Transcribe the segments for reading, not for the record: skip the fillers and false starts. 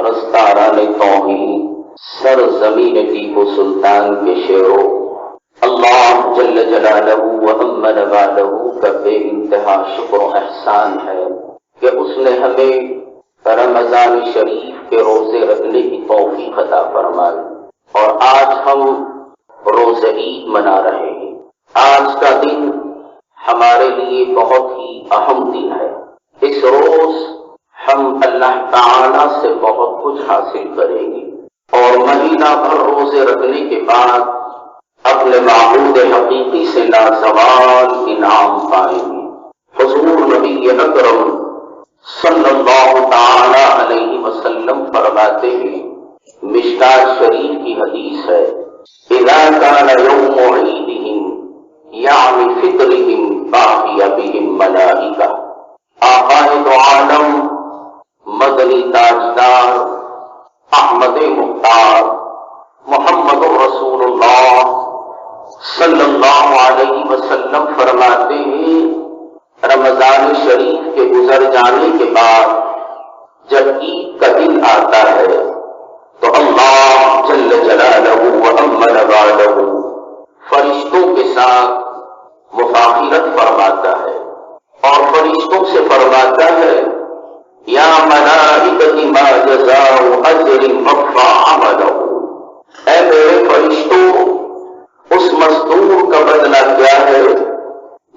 پرستاران توحید سر زمین ٹیپو سلطان کے شعروں اللہ جل جلالہ و امن والہ کا بے انتہا شکر و احسان ہے کہ اس نے ہمیں رمضان شریف کے روزے رکھنے کی توفیق عطا فرمائی، اور آج ہم روز عید منا رہے ہیں۔ آج کا دن ہمارے لیے بہت ہی اہم دن ہے۔ اس روز ہم اللہ تعالی سے بہت کچھ حاصل کریں گے، اور مہینہ بھر روزے رکھنے کے بعد اپنے معبود حقیقی سے لازوال انعام پائیں گے۔ حضور نبی اکرم صلی اللہ تعالی علیہ وسلم فرماتے ہیں، مشکات شریف کی حدیث ہے، اذا کان یوم عیدہم یعنی فطرہم باقی بہم ملائکہ۔ آقائے دو عالم مدنی تاجدار احمد مختار محمد رسول اللہ صلی اللہ علیہ وسلم فرماتے ہیں، رمضان شریف کے گزر جانے کے بعد جب عید کا دن آتا ہے تو اللہ جل جلالہ و امن والہ فرشتوں کے ساتھ مفاخرت فرماتا ہے، اور فرشتوں سے فرماتا ہے، یا ملائکۃ ما جزاء اجر وفى عملہ، اے میرے فرشتوں اس مزدور کا بدلہ کیا ہے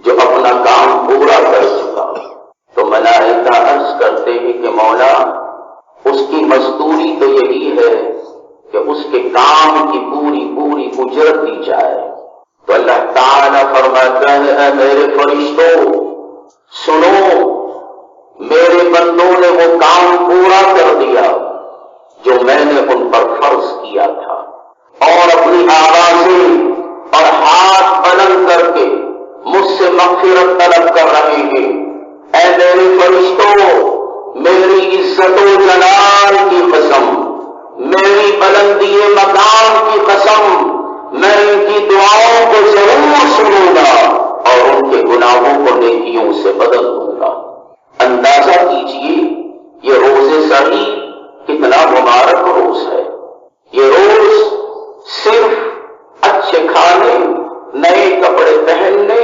جو اپنا کام پورا کر چکا۔ تو ملائکہ عرض کرتے ہیں کہ مولا اس کی مزدوری تو یہی ہے کہ اس کے کام کی پوری پوری اجرت دی جائے۔ تو اللہ تعالیٰ فرماتا ہے، اے میرے فرشتوں سنو، میرے بندوں نے وہ کام پورا کر دیا جو میں نے ان پر فرض کیا تھا، اور اپنی آوازیں اور ہاتھ بلند کر کے مجھ سے مغفرت طلب کر رہے ہیں۔ اے میرے فرشتوں، میری عزت و جلال کی قسم، میری بلندی مقام کی قسم، میں ان کی دعاؤں کو ضرور سنوں گا اور ان کے گناہوں کو نیکیوں سے بدل دوں گا۔ اندازہ کیجئے یہ روز سعید کتنا مبارک روز ہے۔ یہ روز صرف اچھے کھانے، نئے کپڑے پہننے،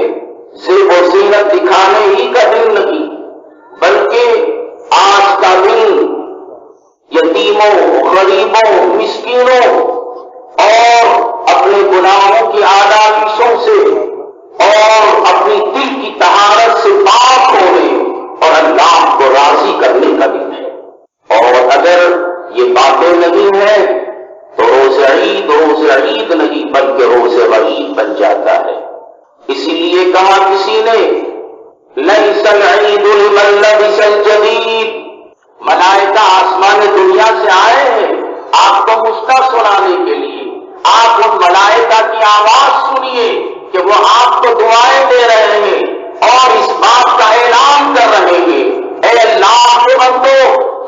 زیب و زینت دکھانے ہی کا دن نہیں، بلکہ آج کا دن یتیموں، غریبوں، مسکینوں اور اپنے گناہوں کی آلائشوں سے اور اپنی دل کی طہارت سے پاک ہونے اور اللہ کو راضی کرنے کا دن ہے۔ اور اگر یہ باتیں نہیں ہیں تو روز عید نہیں بلکہ روز وعید بن جاتا ہے۔ اسی لیے کہا کسی نے، لیس العید لمن لبس الجدید، ملائکہ آسمان دنیا سے آئے ہیں آپ کو مشتاق سنانے کے لیے۔ آپ ان ملائکہ کی آواز سنیے کہ وہ آپ کو دعائیں دے رہے ہیں اور اس بات کا اعلان کر رہے ہیں، اے اللہ کے بندو،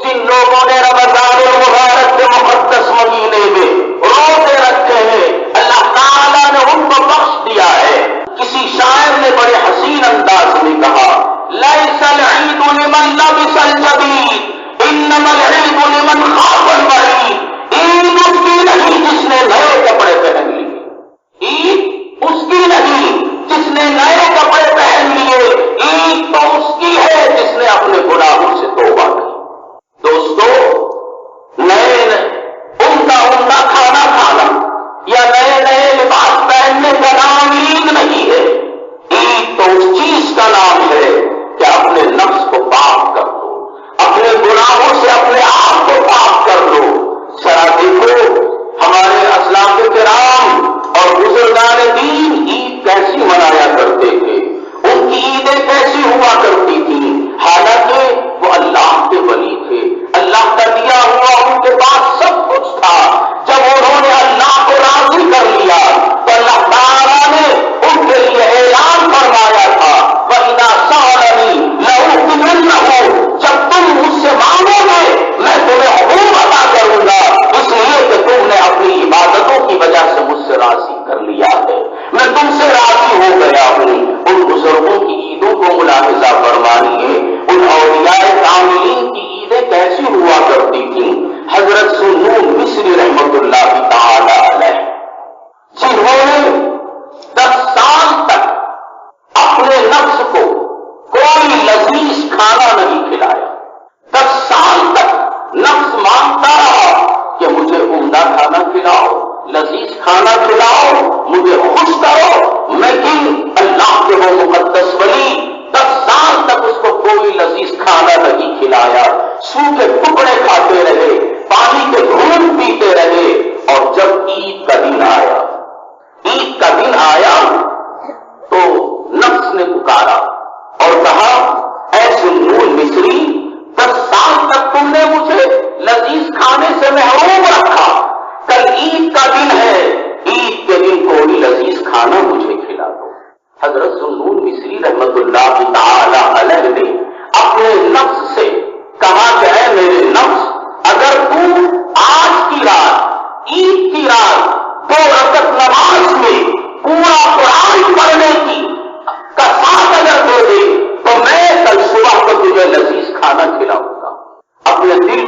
جن لوگوں نے رمضان المبارک کے مقدس مہینے میں روزے رکھے ہیں اللہ تعالیٰ نے ان کو بخش دیا ہے۔ کسی شاعر نے بڑے حسین انداز میں کہا، لیس العید لمن لبس الجدید انما العید لمن خاف الوعید، عید اس کی نہیں جس نے نئے کپڑے پہن لیے، عید اس کی نہیں جس نے نئے کپڑے پہن لیے، عید تو اس کی ہے جس نے اپنے گناہوں سے توبہ کی۔ دوستو،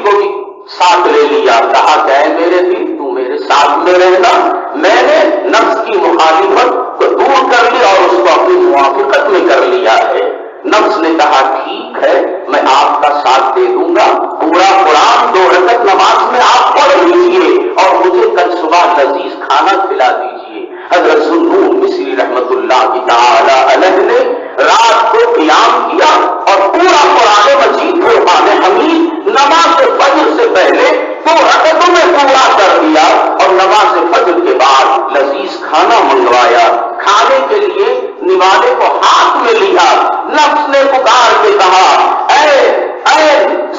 کو بھی ساتھ لے لیا. کہا کہ اے میرے دل تو میرے ساتھ میں رہنا. میں نے نفس کی مخالفت کو دور کر لی اور اس کو اپنی موافقت میں کر لیا ہے. نفس نے کہا ٹھیک ہے میں آپ کا ساتھ دے دوں گا. پورا قرآن 2 رکعت نماز میں آپ پڑھ لیجیے اور مجھے کل صبح لذیذ کھانا کھلا دیجیے. حضرت سنون مصری رحمت اللہ تعالی علیہ نے رات کو قیام کیا اور پورا قرآن مجید قرآن حمید نماز فجر سے پہلے 2 رکعتوں میں پورا کر دیا اور نماز فجر کے بعد لذیذ کھانا منگوایا. کھانے کے لیے نوالے کو ہاتھ میں لیا. نفس نے پکار کے کہا اے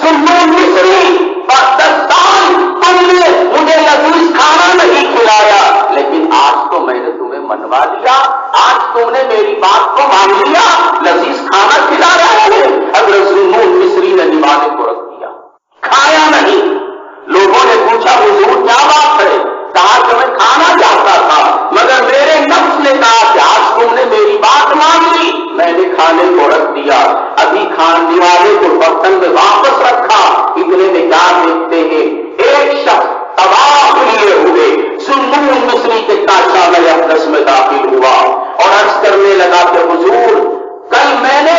سنون مصری 10 سال تم نے مجھے لذیذ کھانا نہیں کھلایا لیکن آج تو میں نے تمہیں منوا لیا. آج تم نے میری بات کو مان لیا, لذیذ کھانا کھلا رہا ہے. حضرت سنون مصری نے نوالے کو رکھ دیا, کھایا نہیں. لوگوں نے پوچھا حضور کیا بات ہے؟ کہا کہ میں کھانا چاہتا تھا مگر میرے نفس نے کہا کہ آج تم نے میری بات مان لی, میں نے کھانے کو رکھ دیا. ابھی کھانے والے کو برتن میں واپس رکھا. اتنے میں کیا دیکھتے ہیں ایک شخص طواف لیے ہوئے سنون مصری کے کاشا میں اقدس میں داخل ہوا اور عرض کرنے لگا کہ حضور کل میں نے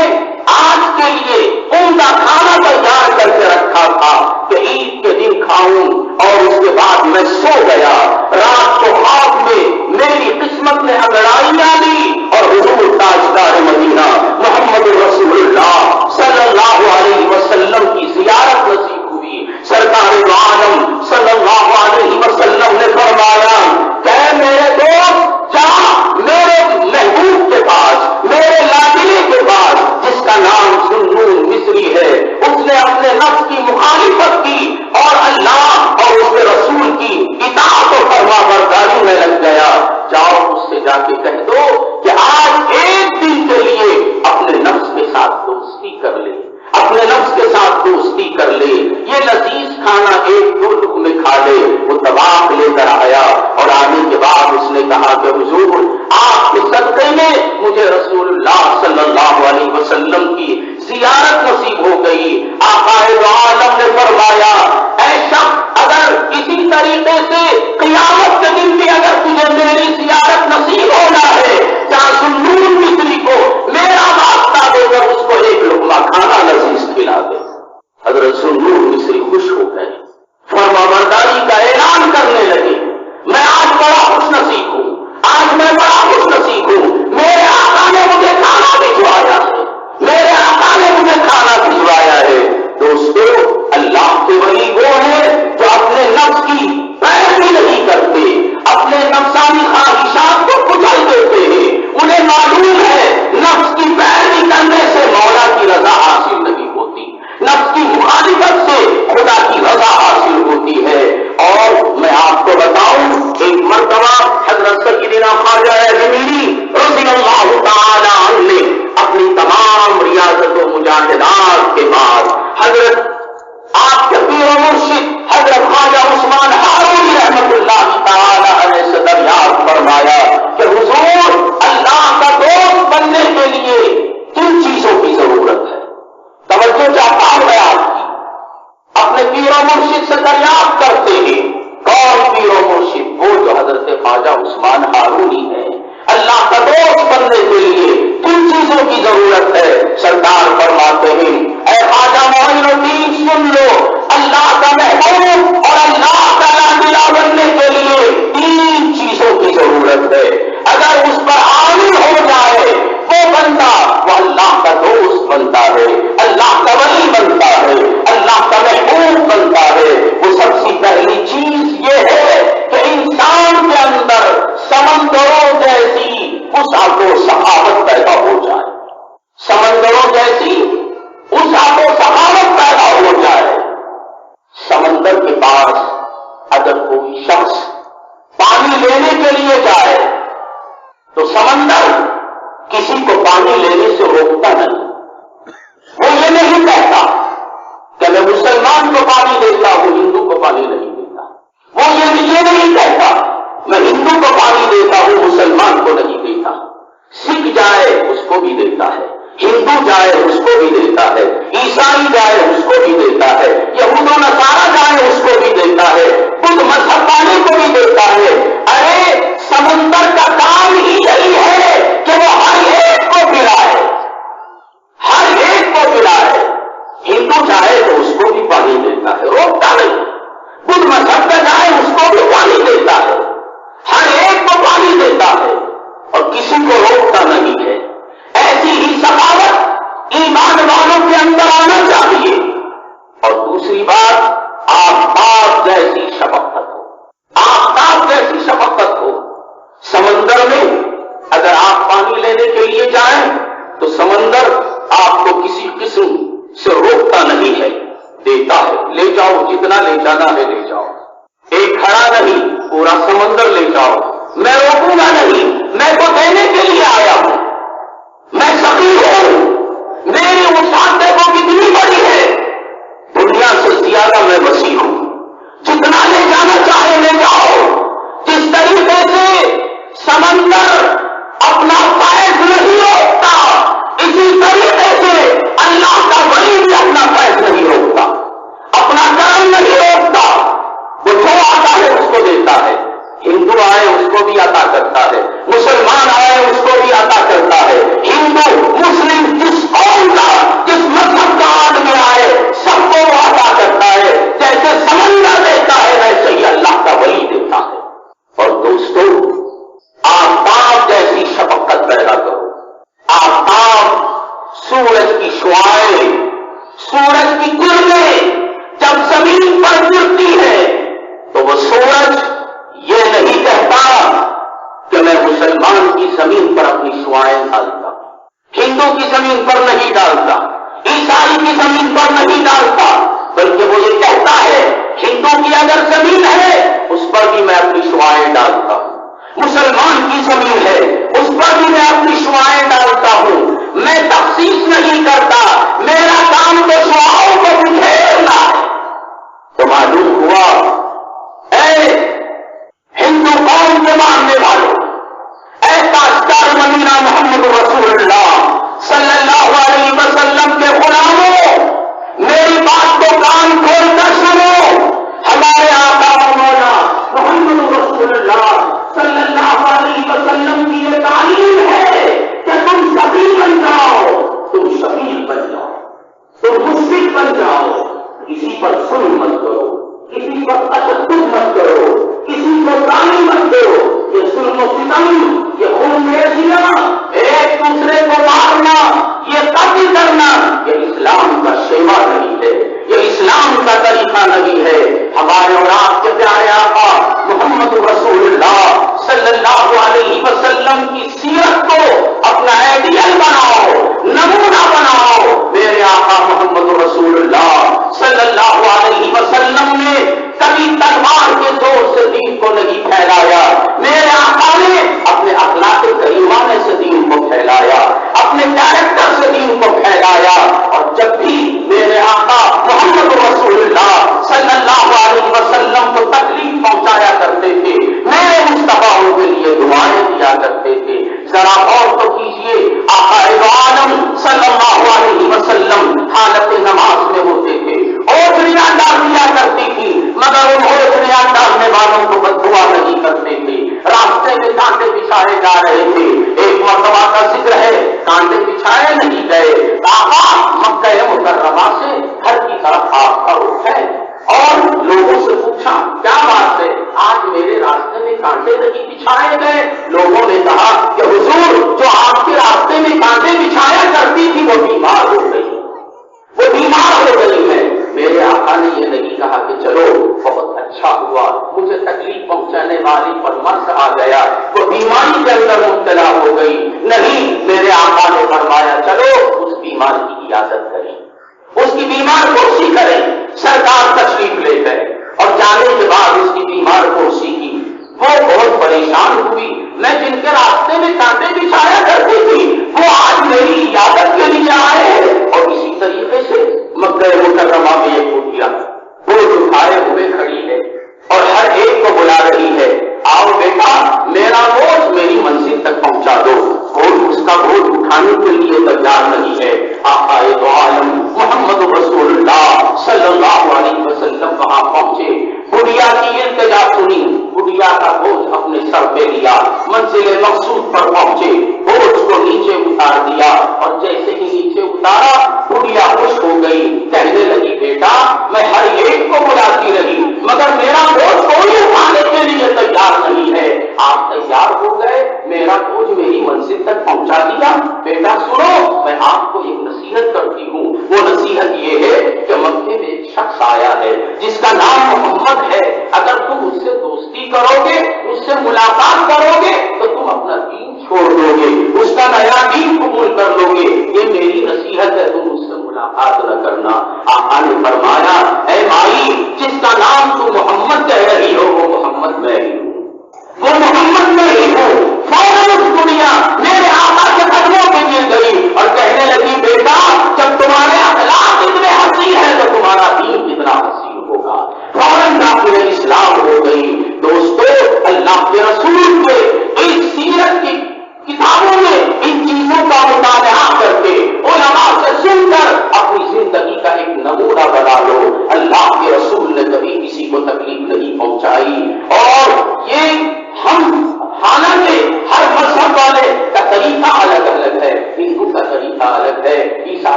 آج کے لیے عمدہ کھانا تیار کر کے رکھا تھا کہ عید کے دن کھاؤں اور اس کے بعد میں سو گیا. رات کو خواب میں میری قسمت نے انگڑائیاں لی اور حضور تاجدار مدینہ محمد رسول اللہ صلی اللہ علیہ وسلم کی زیارت نصیب ہوئی. سرکار دو عالم صلی اللہ علیہ وسلم نے فرمایا کہ میرے دوست جا میرے محبوب کے پاس, میرے لاڈلے کے پاس جس کا نام سنون مصری ہے, اس نے اپنے نفس کی مخالفت کی اور اللہ اور اس کے رسول کی اطاعت و فرما برداری میں لگ گیا. جاؤ اس سے جا کے کہہ دو کہ آج ایک دن کے لیے اپنے نفس کے ساتھ دوستی کر لے, اپنے نفس کے ساتھ دوستی کر لے. یہ لذیذ کھانا 1-2 لقمے کھا لے. وہ طواف لے کر آیا اور آنے کے بعد اس نے کہا کہ حضور آپ کے صدقے میں مجھے رسول اللہ صلی اللہ علیہ وسلم کی زیارت نصیب ہو گئی. آقا دو عالم نے فرمایا اے شخص اگر اسی طریقے سے قیامت کے دن بھی اگر تجھے میری زیارت نصیب ہونا ہے کیا سنون مصری کو میرا واسطہ دے کر اس کو 1 لقمہ کھانا لذیذ کھلا دے. حضرت سنون مصری خوش ہو گئے, فرما برداری کا اعلان کرنے لگے. میں آج بڑا خوش نصیب ہوں, آج میں بڑا خوش نصیب ہوں. میرے آقا نے مجھے کھانا بھجوایا ہے, میرے آقا نے مجھے کھانا بھجوایا ہے. دوستو اللہ کے ولی وہ ہیں جو اپنے نفس کی پیروی نہیں کرتے, اپنے نفسانی خواہشات کو کچل دیتے ہیں. انہیں معلوم ہے نفس کی پیروی کرنے سے مولا کی رضا حاصل نہیں ہوتی, نفس کی مخالفت سے خدا کی رضا حاصل ہوتی ہے. اور میں آپ کو بتاؤں ایک مرتبہ حضرت سیدنا خواجہ غریب رضی اللہ تعالی عنہ نے اپنی تمام ریاضت و مجاہدات کے بعد حضرت آپ کے پیر و مرشد حضرت خواجہ عثمان ہارونی رحمت اللہ تعالی علیہ سے دریافت فرمایا کہ حضور اللہ کا دوست بننے کے لیے کن چیزوں کی ضرورت ہے؟ توجہ چاہتا ہوں میں آپ کی. اپنے پیر و مرشد سے دریافت کرتے ہیں. کون پیر و مرشد؟ وہ جو حضرت خواجہ عثمان ہارونی ہے. اللہ کا دوست بننے کے لیے کن چیزوں کی ضرورت ہے؟ سرکار فرماتے ہیں اے خواجہ معین الدین سن لو, اللہ کا محبوب اور اللہ کا لاڈلا بننے کے لیے 3 چیزوں کی ضرورت ہے. اگر اس پر عامل ہو جائے وہ بندہ وہ اللہ کا دوست بنتا ہے, اللہ کا ولی بنتا ہے, اللہ کا محبوب بنتا ہے. وہ سب سے پہلی چیز یہ ہے کہ انسان کے اندر سمندروں جیسی وسعت و سخاوت پیدا ہو جائے, سمندروں جیسی وسعت و سخاوت پیدا ہو جائے. سمندر کے پاس اگر کوئی شخص پانی لینے کے لیے جائے تو سمندر کسی کو پانی لینے سے روکتا نہیں. وہ یہ نہیں کہتا کہ میں مسلمان کو پانی دیتا ہوں, ہندو کو پانی نہیں دیتا. وہ یہ نہیں کہتا میں ہندو کو پانی دیتا ہوں, مسلمان کو نہیں دیتا. سکھ جائے اس کو بھی دیتا ہے, ہندو جائے اس کو بھی دیتا ہے, عیسائی جائے اس کو بھی دیتا ہے, یہود و نصارہ چاہے لے جاؤ، ایک گھڑا نہیں پورا سمندر لے جاؤ، میں روکوں گا نہیں، میں تو دینے کے لیے آیا ہوں، میں سقی ہوں، میری وسعت دیکھو کتنی بڑی ہے، دنیا سے زیادہ میں وسیع ہوں، جتنا لے جانا چاہے لے جاؤ۔ جس طریقے سے سمندر اپنا فیض نہیں روکتا، اسی طریقے سے اللہ کا ولی بھی اپنا فیض نہیں روکتا، اپنا کرم نہیں روکتا، وہ جو آتا ہے اس کو دیتا ہے، ہندو آئے اس کو بھی عطا کرتا ہے، مسلمان آئے اس کو بھی عطا کرتا ہے، ہندو مسلم جس قوم کا جس مذہب کا آدمی آئے سب کو وہ عطا کرتا ہے، جیسے سمندر دیتا ہے ویسے ہی اللہ کا ولی دیتا ہے۔ اور دوستو، آفتاب جیسی شفقت پیدا کرو، آفتاب سورج کی شعاعیں، سورج کی کرنیں جب زمین پر گرتی ہے تو وہ سورج یہ نہیں کہتا کہ میں مسلمان کی زمین پر اپنی شعاعیں ڈالتا، ہندو کی زمین پر نہیں ڈالتا، عیسائی کی زمین پر نہیں ڈالتا، بلکہ وہ یہ کہتا ہے ہندو کی اگر زمین ہے اس پر بھی میں اپنی شعاعیں ڈالتا ہوں، مسلمان کی زمین ہے اس پر بھی میں اپنی شعاعیں ڈالتا ہوں، میں تخصیص نہیں کرتا، میرا کام تو شعاعوں کو بکھیرنا ہے۔ تو معلوم ہوا اے ہندو قوم کے ماننے والوں، اے تاجدار مدینہ محمد رسول اللہ صلی اللہ علیہ وسلم کے غلاموں، میری بات کو کان کھول کر سنو۔ ہمارے آقا مولانا محمد رسول اللہ صلی اللہ علیہ وسلم کی یہ تعلیم ہے کہ تم سبھی بن جاؤ، تم شفیع بن جاؤ، تم مشفق بن جاؤ، کسی پر ظلم مت کرو، کسی پر تشدد مت کرو، کسی کو ظالم مت کرو، یہ ظلم و ستم، یہ خون ریزیاں، ایک دوسرے کو مارنا، یہ قتل کرنا، یہ اسلام کا شیوا نہیں ہے، یہ اسلام کا طریقہ نہیں ہے۔ ہمارے اور آپ کے پیارے آقا محمد رسول اللہ صلی اللہ علیہ وسلم کی سیرت کو اپنا آئیڈیل بناؤ، نمونہ بناؤ۔ میرے آقا محمد رسول اللہ صلی اللہ علیہ وسلم نے کبھی تلوار کے زور سے دین کو نہیں پھیلایا، میرے آقا نے اپنے اخلاق کریمانہ سے دین کو پھیلایا، اپنے کیریکٹر سے دین کو پھیلایا۔ اور جب بھی میرے آقا محمد رسول اللہ صلی اللہ علیہ وسلم کو تکلیف پہنچایا کرتے تھے، میرے مصطفیٰ کے لیے دعائیں دیا کرتے تھے۔ ذرا غور تو کیجیے، آقا عالم صلی اللہ علیہ وسلم حالت نماز میں ہوتے تھے، اوجھڑیاں ڈال دیا کرتی تھی، مگر ان اوجھڑیاں ڈالنے والوں کو بددعا نہیں کرتے تھے، راستے میں کانٹے بچھائے جا رہے تھے۔ ایک مرتبہ کا ذکر ہے، کانٹے بچھائے نہیں گئے، آقا مکہ مکرمہ سے گھر کی طرف آگ کا رخ ہے، اور لوگوں سے پوچھا کیا بات ہے، آج میرے راستے میں کانٹے نہیں بچھائے گئے؟ لوگوں نے کہا کہ حضور جو آپ کے راستے میں کانٹے بچھایا کرتی تھی وہ بیمار ہو گئی، وہ بیمار ہو گئی ہے۔ میرے آقا نے یہ نہیں کہا کہ چلو بہت اچھا ہوا، مجھے تکلیف پہنچانے والی پر مرض آ گیا، وہ بیماری کے اندر مبتلا ہو گئی، نہیں، میرے آقا نے فرمایا چلو اس بیمار کی عیادت کریں، اس کی بیمار کرسی کریں۔ سرکار تشریف لے گئے اور جانے کے بعد اس کی بیمار کرسی کی، وہ بہت پریشان ہوئی، میں جن کے راستے میں کانٹے بچھایا کرتی تھی وہ آج میری عیادت کے لیے آئے، اور اسی طریقے سے مکہ مکرمہ میں ایک کٹیا بوجھ اٹھائے ہوئے کھڑی ہے اور ہر ایک کو بلا رہی ہے، آؤ بیٹا میرا بوجھ میری منزل تک پہنچا دو۔ کوئی اس کا بوجھ اٹھانے کے لیے تیار نہیں ہے۔ آقا دو عالم محمد رسول اللہ صلی اللہ علیہ وسلم وہاں پہنچے، بڑھیا کی التجا سنی، بڑھیا کا بوجھ اپنے سر پہ لیا، منزل مقصود پر پہنچے، بوجھ کو نیچے اتار دیا، اور جیسے ہی نیچے اتارا بڑھیا خوش ہو گئی، کہنے لگی بیٹا میں ہر ایک کو بلاتی رہی مگر میرا بوجھ کوئی اٹھانے کے لیے تیار نہیں ہے، آپ تیار ہو گئے، میرا بوجھ میری منزل تک پہنچا دیا۔ بیٹا سنو، میں آپ کو ایک نصیحت کرتی ہوں، وہ نصیحت یہ ہے کہ مکے میں ایک شخص آیا ہے جس کا نام محمد ہے، اگر تم اس سے دوستی کرو گے، اس سے ملاقات کرو گے تو تم اپنا دین چھوڑ دو گے، اس کا نیا دین قبول کر لو گے، یہ میری نصیحت ہے، تم اس سے ملاقات نہ کرنا۔ آقا نے فرمایا اے مائی، جس کا نام تم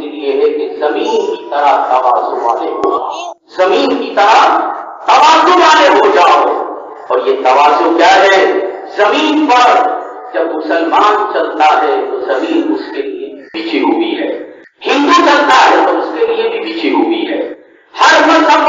اسی لیے ہے کہ زمین کی طرح توازو والے ہو، زمین کی طرح توازو والے ہو جاؤ. اور یہ توازو کیا ہے؟ زمین پر جب مسلمان چلتا ہے تو زمین اس کے لیے بچھی ہوئی ہے، ہندو چلتا ہے تو اس کے لیے بھی بچھی ہوئی ہے. ہر مذہب